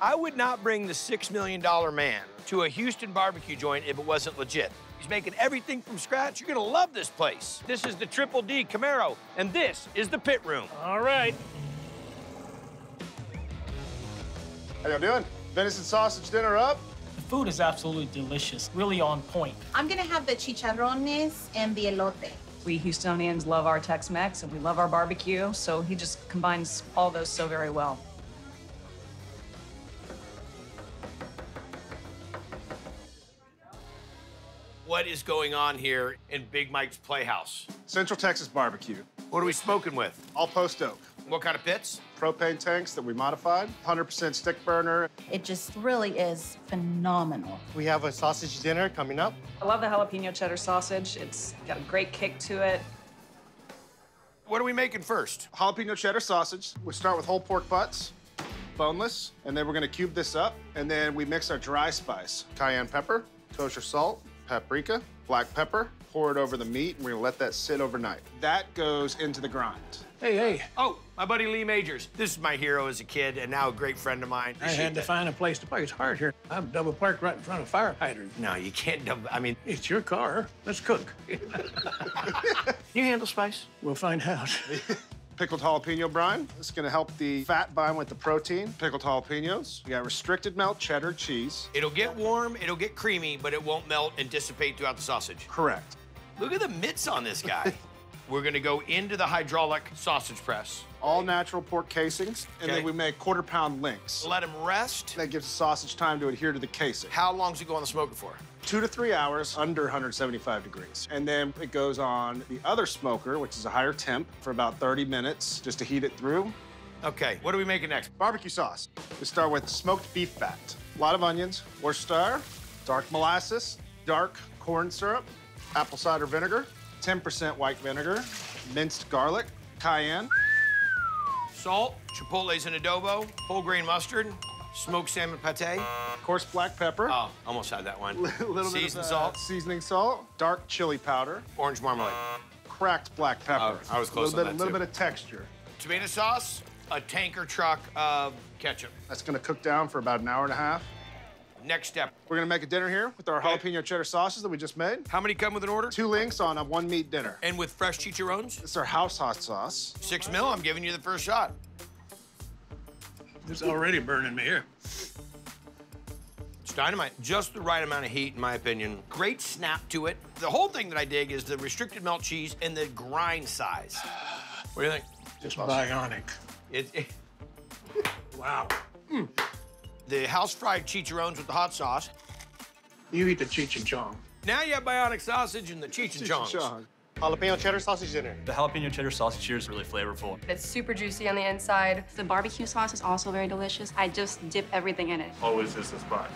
I would not bring the $6 million man to a Houston barbecue joint if it wasn't legit. He's making everything from scratch. You're gonna love this place. This is the Triple D Camaro, and this is the pit room. All right. How y'all doing? Venison sausage dinner up? The food is absolutely delicious, really on point. I'm gonna have the chicharrones and the elote. We Houstonians love our Tex-Mex and we love our barbecue, so he just combines all those so very well. What is going on here in Big Mike's Playhouse? Central Texas barbecue. What are we smoking with? All post oak. What kind of pits? Propane tanks that we modified. 100% stick burner. It just really is phenomenal. We have a sausage dinner coming up. I love the jalapeno cheddar sausage. It's got a great kick to it. What are we making first? Jalapeno cheddar sausage. We start with whole pork butts, boneless, and then we're gonna cube this up, and then we mix our dry spice. Cayenne pepper, kosher salt, paprika, black pepper, pour it over the meat, and we're gonna let that sit overnight. That goes into the grind. Hey. Oh, my buddy Lee Majors. This is my hero as a kid and now a great friend of mine. I had to find a place to park. It's hard here. I'm double parked right in front of fire hydrant. No, you can't double, I mean. It's your car. Let's cook. You handle spice? We'll find out. Pickled jalapeno brine. This is gonna help the fat bind with the protein. Pickled jalapenos. We got restricted melt cheddar cheese. It'll get warm, it'll get creamy, but it won't melt and dissipate throughout the sausage. Correct. Look at the mitts on this guy. We're gonna go into the hydraulic sausage press. All natural pork casings, and Okay. then we make quarter-pound links. Let them rest. That gives the sausage time to adhere to the casing. How long does it go on the smoker for? 2 to 3 hours under 175 degrees. And then it goes on the other smoker, which is a higher temp, for about 30 minutes, just to heat it through. Okay, what are we making next? Barbecue sauce. We start with smoked beef fat. A lot of onions, Worcestershire, dark molasses, dark corn syrup, apple cider vinegar, 10% white vinegar, minced garlic, cayenne, Salt, chipotles and adobo, whole grain mustard, smoked salmon pate. coarse black pepper, Oh, almost had that one. a little bit Seasoned of salt, seasoning salt, dark chili powder, orange marmalade. cracked black pepper. Oh, I was close a on little bit, that, little too. bit of texture. Tomato sauce, a tanker truck of ketchup. That's gonna cook down for about an hour and a half. Next step. We're gonna make a dinner here with our Okay. jalapeno cheddar sauces that we just made. How many come with an order? 2 links on a 1 meat dinner. And with fresh chicharrones? This is our house hot sauce. 6 mil, I'm giving you the first shot. It's already burning me here. It's dynamite. Just the right amount of heat, in my opinion. Great snap to it. The whole thing that I dig is the restricted melt cheese and the grind size. What do you think? Just bionic. Wow. The house-fried chicharrones with the hot sauce. You eat the Cheech and Chong. Now you have bionic sausage and the Cheech and Chongs. Chong. Jalapeno cheddar sausage dinner. The jalapeno cheddar sausage here is really flavorful. It's super juicy on the inside. The barbecue sauce is also very delicious. I just dip everything in it. Always is the spot.